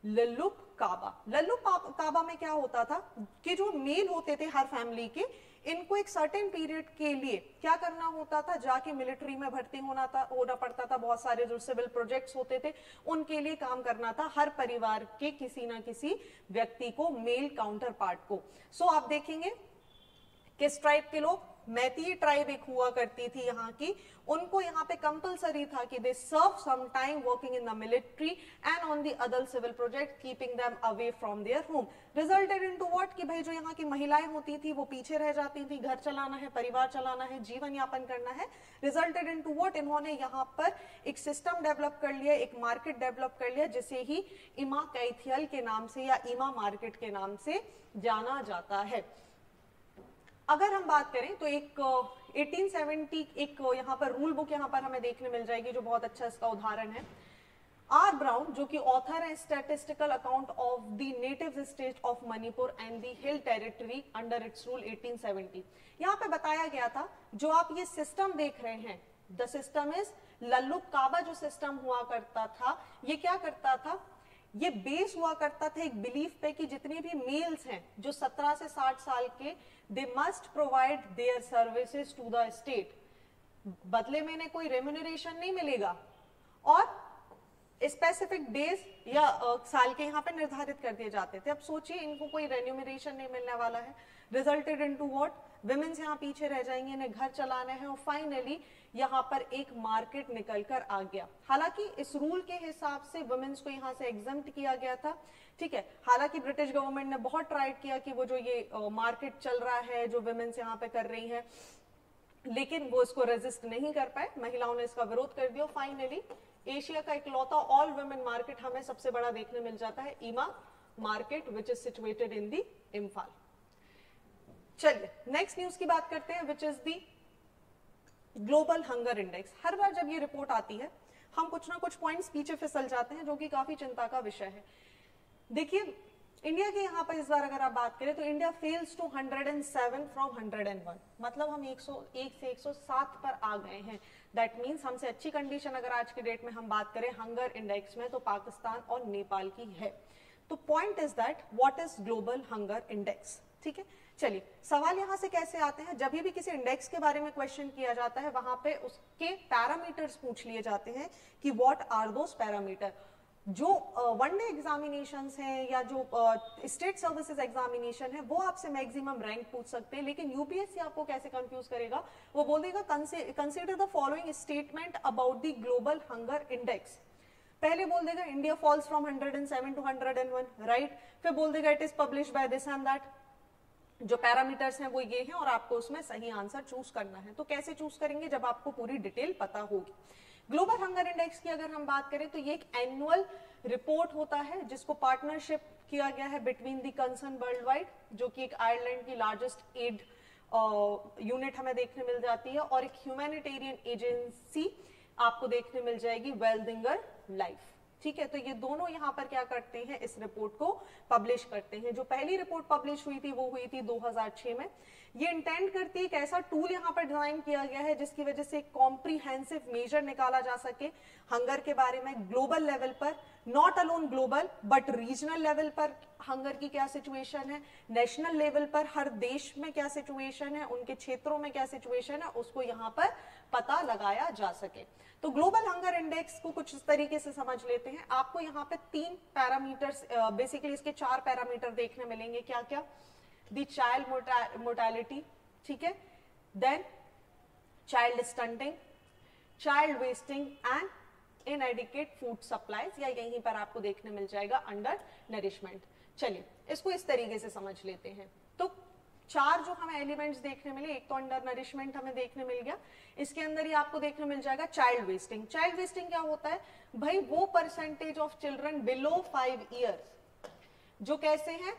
लिल्लुक काबा। लिल्लुक काबा में क्या होता था कि जो मेल होते थे हर फैमिली के, इनको एक सर्टेन पीरियड के लिए क्या करना होता था, जाके मिलिट्री में भर्ती होना पड़ता था, बहुत सारे जो सिविल प्रोजेक्ट्स होते थे उनके लिए काम करना था हर परिवार के किसी ना किसी व्यक्ति को, मेल काउंटर पार्ट को। सो आप देखेंगे किस ट्राइब के लोग, मैती ट्राइब एक हुआ करती थी यहाँ की, उनको यहाँ पे कंपलसरी था कि they serve some time working in the military and on the other civil project keeping them away from their home. Resulted into what कि भाई जो यहाँ की महिलाएं होती थी वो पीछे रह जाती थी, घर चलाना है, परिवार चलाना है, जीवन यापन करना है। रिजल्टेड इनटू व्हाट, इन्होंने यहाँ पर एक सिस्टम डेवलप कर लिया, एक मार्केट डेवलप कर लिया जिसे ही इमा कैथियल के नाम से या ईमा मार्केट के नाम से जाना जाता है। अगर हम बात करें तो एक 1870 एक यहाँ पर रूल बुक यहाँ पर हमें देखने मिल जाएगी जो बहुत अच्छा इसका उदाहरण है। आर ब्राउन जो कि ऑथर है statistical account of the native state of Manipur and the hill territory under its rule 1870, यहाँ पे बताया गया था जो आप ये सिस्टम देख रहे हैं, द सिस्टम इज लल्लुक काबा। जो सिस्टम हुआ करता था ये क्या करता था, ये बेस हुआ करता था एक बिलीफ पे कि जितने भी मेल्स हैं जो 17 से 60 साल के, they must provide their services to the state. बदले में इन्हें कोई रेम्यूनरेशन नहीं मिलेगा और स्पेसिफिक डेज या साल के यहाँ पे निर्धारित कर दिए जाते थे। अब सोचिए इनको कोई रेम्यूनरेशन नहीं मिलने वाला है। रिजल्टेड इनटू व्हाट, विमेन्स यहाँ पीछे रह जाएंगे, इन्हें घर चलाना है और फाइनली यहाँ पर एक मार्केट निकल कर आ गया। हालांकि इस रूल के हिसाब से वुमेन्स को यहाँ से एग्जम्प्ट किया गया था, ठीक है। हालांकि ब्रिटिश गवर्नमेंट ने बहुत ट्राई किया कि वो जो ये मार्केट चल रहा है जो वुमेन्स यहाँ पे कर रही हैं, लेकिन वो इसको रेजिस्ट नहीं कर पाए, महिलाओं ने इसका विरोध कर दिया। फाइनली एशिया का इकलौता ऑल वुमेन मार्केट हमें सबसे बड़ा देखने मिल जाता है Ima market which is situated in the Imphal. चलिए नेक्स्ट न्यूज की बात करते हैं which is the global hunger index. हर बार जब ये रिपोर्ट आती है हम कुछ ना कुछ पॉइंट्स पीछे फिसल जाते हैं जो कि काफी चिंता का विषय है। देखिए इंडिया के यहाँ पर इस बार अगर आप बात करें तो इंडिया फेल्स टू 107 फ्रॉम 101, मतलब हम 101 से 107 पर आ गए हैं। दैट मीन्स हमसे अच्छी कंडीशन अगर आज के डेट में हम बात करें हंगर इंडेक्स में तो पाकिस्तान और नेपाल की है। तो point is that what is global hunger index, ठीक है। चलिए सवाल यहां से कैसे आते हैं, जब भी किसी इंडेक्स के बारे में क्वेश्चन किया जाता है वहां पे उसके पैरामीटर्स पूछ लिए जाते हैं कि व्हाट आर दोस पैरामीटर। जो वनडे एग्जामिनेशंस हैं या जो स्टेट सर्विसेज एग्जामिनेशन है वो आपसे मैक्सिमम रैंक पूछ सकते हैं, लेकिन यूपीएससी आपको कैसे कंफ्यूज करेगा, वो बोल देगा consider the following statement about the Global hunger Index. पहले बोल देगा India falls from 107 to 101, right. फिर बोल देगा it is published by this and that. जो पैरामीटर्स हैं वो ये हैं और आपको उसमें सही आंसर चूज करना है। तो कैसे चूज करेंगे, जब आपको पूरी डिटेल पता होगी। ग्लोबल हंगर इंडेक्स की अगर हम बात करें तो ये एक एनुअल रिपोर्ट होता है जिसको पार्टनरशिप किया गया है between the concern world wide, जो कि एक आयरलैंड की लार्जेस्ट एड यूनिट हमें देखने मिल जाती है, और एक ह्यूमैनिटेरियन एजेंसी आपको देखने मिल जाएगी वेलदिंगर लाइफ, ठीक है। तो ये दोनों यहाँ पर क्या करते हैं, इस रिपोर्ट को पब्लिश करते हैं। जो पहली रिपोर्ट पब्लिश हुई थी वो हुई थी 2006 में। ये इंटेंड करती है एक ऐसा टूल यहाँ पर डिजाइन किया गया है जिसकी वजह से एक कॉम्प्रिहेंसिव मेजर निकाला जा सके हंगर के बारे में ग्लोबल लेवल पर, not alone global but regional level पर हंगर की क्या सिचुएशन है, नेशनल लेवल पर हर देश में क्या सिचुएशन है, उनके क्षेत्रों में क्या सिचुएशन है, उसको यहाँ पर पता लगाया जा सके। तो ग्लोबल हंगर इंडेक्स को कुछ इस तरीके से समझ लेते हैं। आपको यहाँ पे 3 पैरामीटर्स, बेसिकली इसके 4 पैरामीटर देखने मिलेंगे। क्या क्या, द चाइल्ड मोर्टेलिटी, ठीक है, then child stunting, child wasting and inadequate food supplies, या यहीं पर आपको देखने मिल जाएगा अंडर नरिशमेंट। चलिए इसको इस तरीके से समझ लेते हैं। तो चार जो हमें एलिमेंट्स देखने मिले, एक तो अंडर नरिशमेंट हमें देखने मिल गया, इसके अंदर ही आपको देखने मिल जाएगा चाइल्ड वेस्टिंग। चाइल्ड वेस्टिंग क्या होता है भाई, वो percentage of children below 5 years जो कैसे हैं,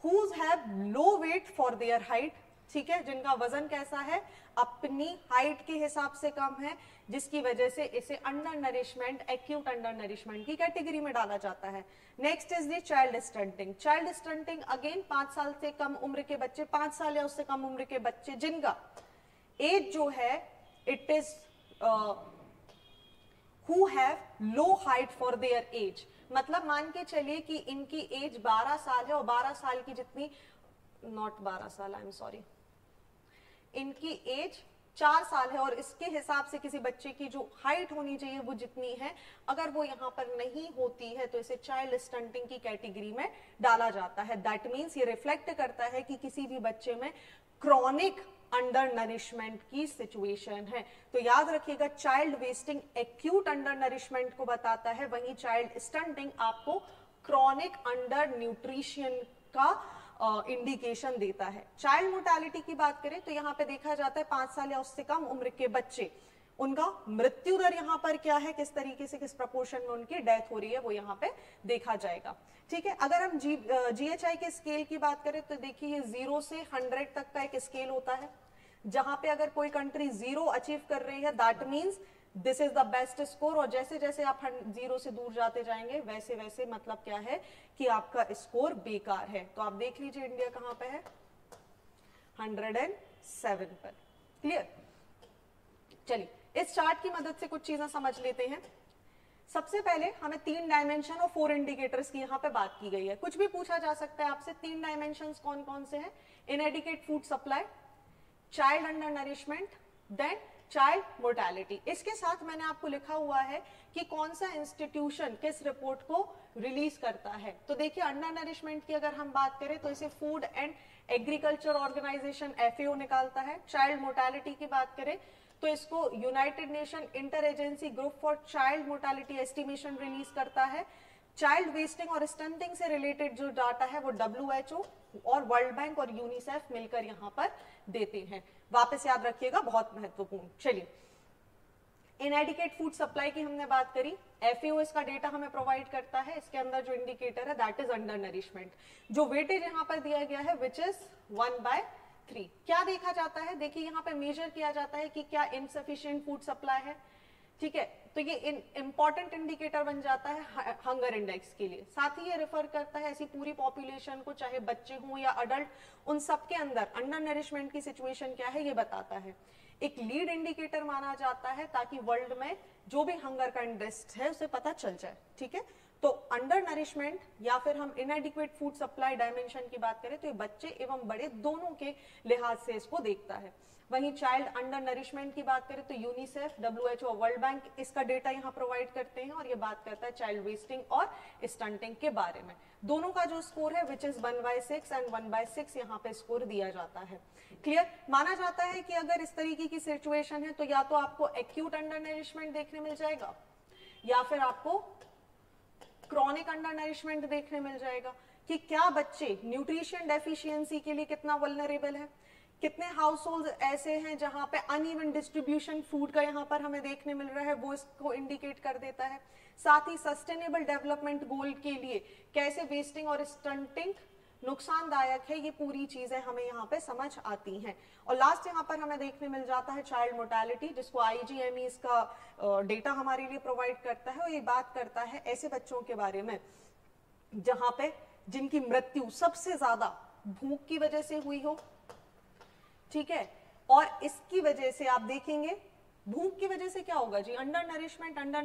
who have low weight for their height, ठीक है, जिनका वजन कैसा है, अपनी हाइट के हिसाब से कम है, जिसकी वजह से इसे under nourishment, acute under nourishment की कैटेगरी में डाला जाता है। Next is the child stunting. Child stunting again 5 साल से कम उम्र के बच्चे, 5 साल या उससे कम उम्र के बच्चे जिनका एज जो है it is who have low height for their age, मतलब मान के चलिए कि इनकी एज 12 साल है और 12 साल की जितनी, नॉट 12 साल, आई एम सॉरी, इनकी एज 4 साल है और इसके हिसाब से किसी बच्चे की जो हाइट होनी चाहिए वो जितनी है, अगर वो यहाँ पर नहीं होती है तो इसे चाइल्ड स्टंटिंग की कैटेगरी में डाला जाता है। दैट मीन्स ये रिफ्लेक्ट करता है कि किसी भी बच्चे में क्रॉनिक अंडर नरिशमेंट की सिचुएशन है। तो याद रखिएगा, child wasting acute under nourishment को बताता है, वहीं चाइल्ड स्टंटिंग आपको क्रॉनिक अंडर न्यूट्रिशन का इंडिकेशन देता है। चाइल्ड मोर्टेलिटी की बात करें तो यहाँ पे देखा जाता है 5 साल या उससे कम उम्र के बच्चे, उनका मृत्यु दर यहाँ पर क्या है, किस तरीके से, किस प्रपोर्शन में उनकी डेथ हो रही है, वो यहाँ पे देखा जाएगा। ठीक है, अगर हम GHI के स्केल की बात करें तो देखिए ये 0 से 100 तक का एक स्केल होता है, जहां पे अगर कोई कंट्री 0 अचीव कर रही है that means this is the best score, और जैसे जैसे आप 0 से दूर जाते जाएंगे वैसे वैसे मतलब क्या है कि आपका स्कोर बेकार है। तो आप देख लीजिए इंडिया कहां पे है, 107 पर। क्लियर? चलिए इस चार्ट की मदद से कुछ चीजें समझ लेते हैं। सबसे पहले हमें 3 डायमेंशन और 4 इंडिकेटर्स की यहाँ पे बात की गई है। कुछ भी पूछा जा सकता है आपसे, 3 डायमेंशंस कौन कौन से हैं, inadequate food supply, child undernourishment, then child mortality. इसके साथ मैंने आपको लिखा हुआ है कि कौन सा इंस्टीट्यूशन किस रिपोर्ट को रिलीज करता है। तो देखिए अंडर नरिशमेंट की अगर हम बात करें तो इसे Food and Agriculture Organization FAO निकालता है। चाइल्ड मोर्टेलिटी की बात करें तो इसको United nation inter agency group for child mortality estimation release करता है। चाइल्ड वेस्टिंग और स्टंटिंग से रिलेटेड जो डाटा है वो WHO और वर्ल्ड बैंक और यूनिसेफ मिलकर यहाँ पर देते हैं। वापस याद रखिएगा, बहुत महत्वपूर्ण। चलिए इनएडिक्वेट फूड सप्लाई की हमने बात करी, FAO इसका डेटा हमें प्रोवाइड करता है। इसके अंदर जो इंडिकेटर है दैट इज अंडर नरिशमेंट। जो वेटेज यहाँ पर दिया गया है विच इज 1/3। क्या देखा जाता है, देखिए यहाँ पे मेजर किया जाता है कि क्या इनसफिशिएंट फूड सप्लाई है। ठीक है, तो ये इंपॉर्टेंट इंडिकेटर बन जाता है हंगर इंडेक्स के लिए। साथ ही ये रेफर करता है ऐसी पूरी पॉपुलेशन को, चाहे बच्चे हों या अडल्ट, उन सबके अंदर अंडर नरिशमेंट की सिचुएशन क्या है ये बताता है। एक लीड इंडिकेटर माना जाता है ताकि वर्ल्ड में जो भी हंगर का इंडेक्स है उसे पता चल जाए। ठीक है, तो अंडर नरिशमेंट या फिर हम इनएडिक्वेट फूड सप्लाई डायमेंशन की बात करें तो ये बच्चे एवं बड़े दोनों के लिहाज से इसको देखता है। वहीं चाइल्ड अंडर नरिशमेंट की बात करें तो यूनिसेफ, WHO, वर्ल्ड बैंक इसका डेटा यहाँ प्रोवाइड करते हैं और ये बात करता है चाइल्ड वेस्टिंग और स्टंटिंग के बारे में। दोनों का जो स्कोर है विच इज 1/6 एंड 1/6 यहाँ पे स्कोर दिया जाता है। क्लियर? माना जाता है कि अगर इस तरीके की सिचुएशन है तो या तो आपको एक्यूट अंडर नरिशमेंट देखने मिल जाएगा या फिर आपको क्रॉनिक अंडर नरिशमेंट देखने मिल जाएगा कि क्या बच्चे न्यूट्रिशन डेफिशिएंसी के लिए कितना वल्नरेबल है, कितने हाउस होल्ड ऐसे हैं जहां पे अनइवन डिस्ट्रीब्यूशन फूड का यहाँ पर हमें देखने मिल रहा है, वो इसको इंडिकेट कर देता है। साथ ही सस्टेनेबल डेवलपमेंट गोल के लिए कैसे वेस्टिंग और स्टंटिंग नुकसानदायक है, ये पूरी चीजें हमें यहाँ पे समझ आती हैं। और लास्ट यहाँ पर हमें देखने मिल जाता है चाइल्ड मोर्टेलिटी, जिसको IGME इसका डेटा हमारे लिए प्रोवाइड करता है और ये बात करता है ऐसे बच्चों के बारे में जहां पे जिनकी मृत्यु सबसे ज्यादा भूख की वजह से हुई हो। ठीक है, और इसकी वजह से आप देखेंगे भूख की वजह से क्या होगा जी, अंडर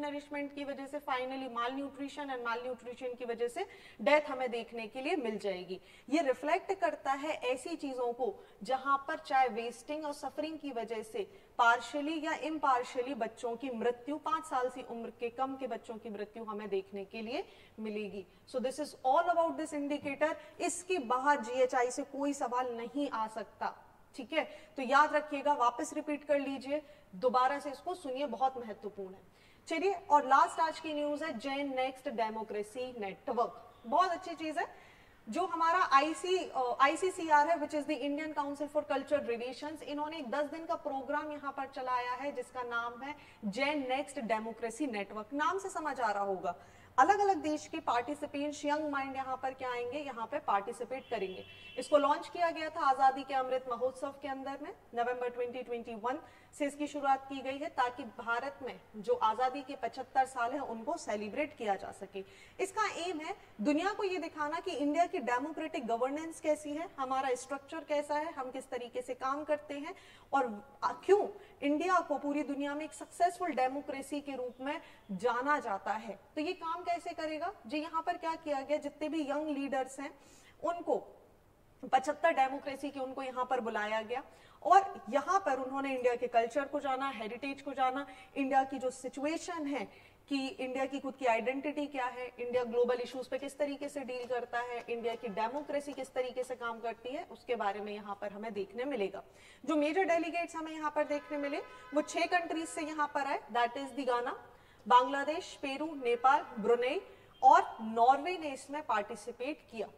नरिशमेंट की वजह से finally mall nutrition and mall nutrition की वजह से डेथ हमें देखने के लिए मिल जाएगी। ये रिफ्लेक्ट करता है ऐसी चीजों को जहां पर चाहे वेस्टिंग और सफरिंग की वजह से पार्शियली या इम्पार्शियली बच्चों की मृत्यु, 5 साल से उम्र के कम के बच्चों की मृत्यु हमें देखने के लिए मिलेगी। सो this is all about this indicator. इसके बाहर GHI से कोई सवाल नहीं आ सकता। ठीक है, तो याद रखिएगा, वापस रिपीट कर लीजिए, दोबारा से इसको सुनिए, बहुत महत्वपूर्ण है। चलिए, और लास्ट आज की न्यूज है जेन नेक्स्ट डेमोक्रेसी नेटवर्क। बहुत अच्छी चीज है, जो हमारा ICCR है, which is the Indian council for culture relations, इन्होंने एक 10 दिन का प्रोग्राम यहाँ पर चलाया है जिसका नाम है जेन नेक्स्ट डेमोक्रेसी नेटवर्क। नाम से समझ आ रहा होगा, अलग अलग देश के पार्टिसिपेंट्स, यंग माइंड यहाँ पर क्या आएंगे, यहाँ पे पार्टिसिपेट करेंगे। इसको लॉन्च किया गया था आजादी के अमृत महोत्सव के अंदर में, नवंबर 2021 से इसकी शुरुआत की गई है, ताकि भारत में जो आजादी के 75 साल है उनको सेलिब्रेट किया जा सके। इसका एम है दुनिया को ये दिखाना कि इंडिया की डेमोक्रेटिक गवर्नेंस कैसी है, हमारा स्ट्रक्चर कैसा है, हम किस तरीके से काम करते हैं, और क्यों इंडिया को पूरी दुनिया में एक सक्सेसफुल डेमोक्रेसी के रूप में जाना जाता है। तो ये काम कैसे करेगा जी, यहाँ पर क्या किया गया, जितने भी यंग लीडर्स हैं उनको 75 डेमोक्रेसी के उनको यहाँ पर बुलाया गया, और यहाँ पर उन्होंने इंडिया के कल्चर को जाना, हेरिटेज को जाना, इंडिया की जो सिचुएशन है कि इंडिया की खुद की आइडेंटिटी क्या है, इंडिया ग्लोबल इश्यूज पे किस तरीके से डील करता है, इंडिया की डेमोक्रेसी किस तरीके से काम करती है, उसके बारे में यहाँ पर हमें देखने मिलेगा। जो मेजर डेलीगेट्स हमें यहाँ पर देखने मिले वो 6 कंट्रीज से यहाँ पर आए, दैट इज द गाना, बांग्लादेश, पेरू, नेपाल, ब्रुनेई और नॉर्वे ने इसमें पार्टिसिपेट किया।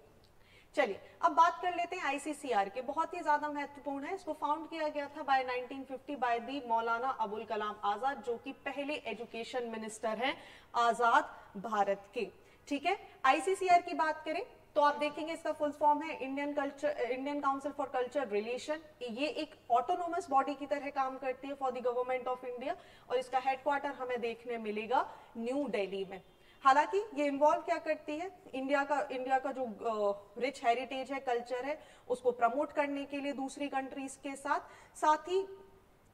चलिए, अब बात कर लेते हैं ICCR के, बहुत ही ज्यादा महत्वपूर्ण है। इसको फाउंड किया गया था bye 1950 by the Maulana Abul Kalam Azad, जो कि पहले एजुकेशन मिनिस्टर हैं आजाद भारत के। ठीक है, ICCR की बात करें तो आप देखेंगे इसका फुल फॉर्म है Indian council for culture relation. ये एक ऑटोनोमस बॉडी की तरह काम करती है for the government of India, और इसका हेडक्वार्टर हमें देखने मिलेगा न्यू दिल्ली में। हालांकि ये इन्वॉल्व क्या करती है, इंडिया का जो रिच हेरिटेज है, कल्चर है, उसको प्रमोट करने के लिए दूसरी कंट्रीज के साथ ही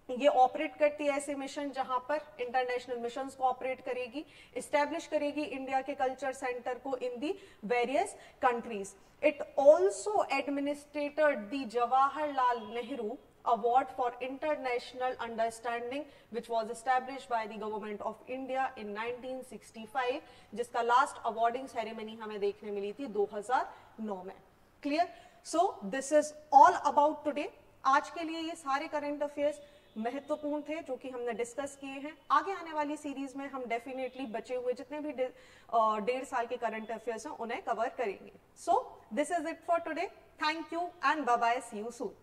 ये ऑपरेट करती है ऐसे मिशन जहां पर इंटरनेशनल मिशंस को ऑपरेट करेगी, एस्टेब्लिश करेगी इंडिया के कल्चर सेंटर को in the various countries. It also administrated the Jawaharlal Nehru Award for International Understanding, which was established by the Government of India in 1965, जिसका लास्ट अवार्डिंग सेरेमनी हमें देखने मिली थी 2009 में। Clear? So this is all about today. आज के लिए ये सारे करंट अफेयर्स महत्वपूर्ण थे जो कि हमने डिस्कस किए हैं। आगे आने वाली सीरीज में हम डेफिनेटली बचे हुए जितने भी 1.5 साल के करंट अफेयर्स हैं उन्हें कवर करेंगे। So this is it for today. Thank you and bye bye, see you soon.